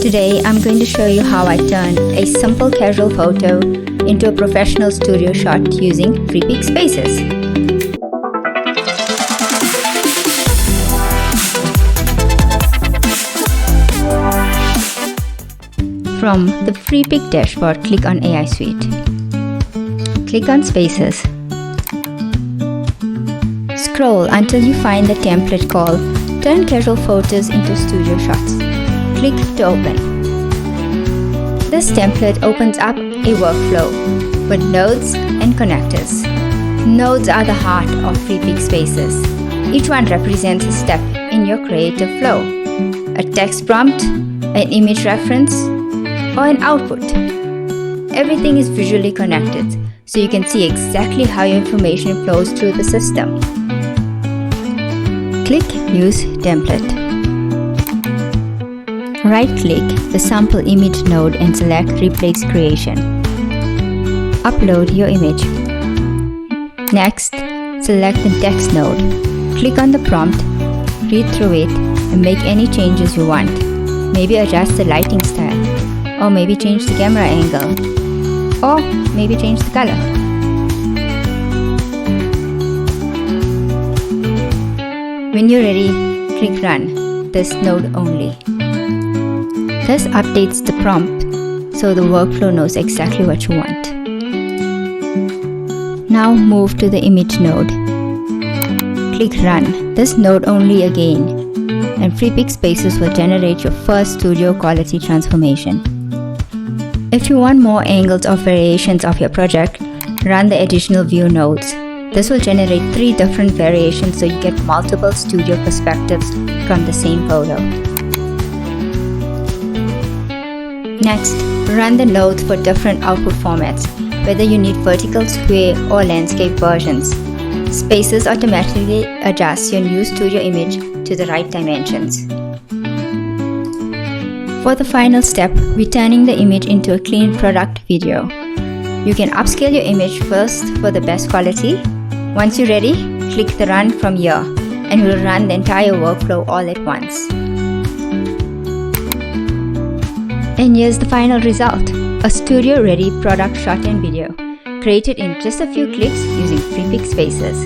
Today I'm going to show you how I turned a simple casual photo into a professional studio shot using Freepik Spaces. From the Freepik dashboard, click on AI Suite. Click on Spaces. Scroll until you find the template called Turn Casual Photos into Studio Shots. Click to open. This template opens up a workflow with nodes and connectors. Nodes are the heart of Freepik Spaces. Each one represents a step in your creative flow. A text prompt, an image reference, or an output. Everything is visually connected, so you can see exactly how your information flows through the system. Click Use Template. Right-click the sample image node and select Replace Creation. Upload your image. Next, select the text node. Click on the prompt, read through it, and make any changes you want. Maybe adjust the lighting style, or maybe change the camera angle, or maybe change the color. When you're ready, click Run, this node only. This updates the prompt so the workflow knows exactly what you want. Now move to the image node. Click Run, this node only again, and Freepik Spaces will generate your first studio quality transformation. If you want more angles or variations of your project, run the additional view nodes. This will generate 3 different variations so you get multiple studio perspectives from the same photo. Next, run the nodes for different output formats, whether you need vertical, square, or landscape versions. Spaces automatically adjusts your new studio image to the right dimensions. For the final step, returning the image into a clean product video. You can upscale your image first for the best quality. Once you're ready, click the Run from here, and it will run the entire workflow all at once. And here's the final result, a studio-ready product shot and video, created in just a few clicks using Freepik Spaces.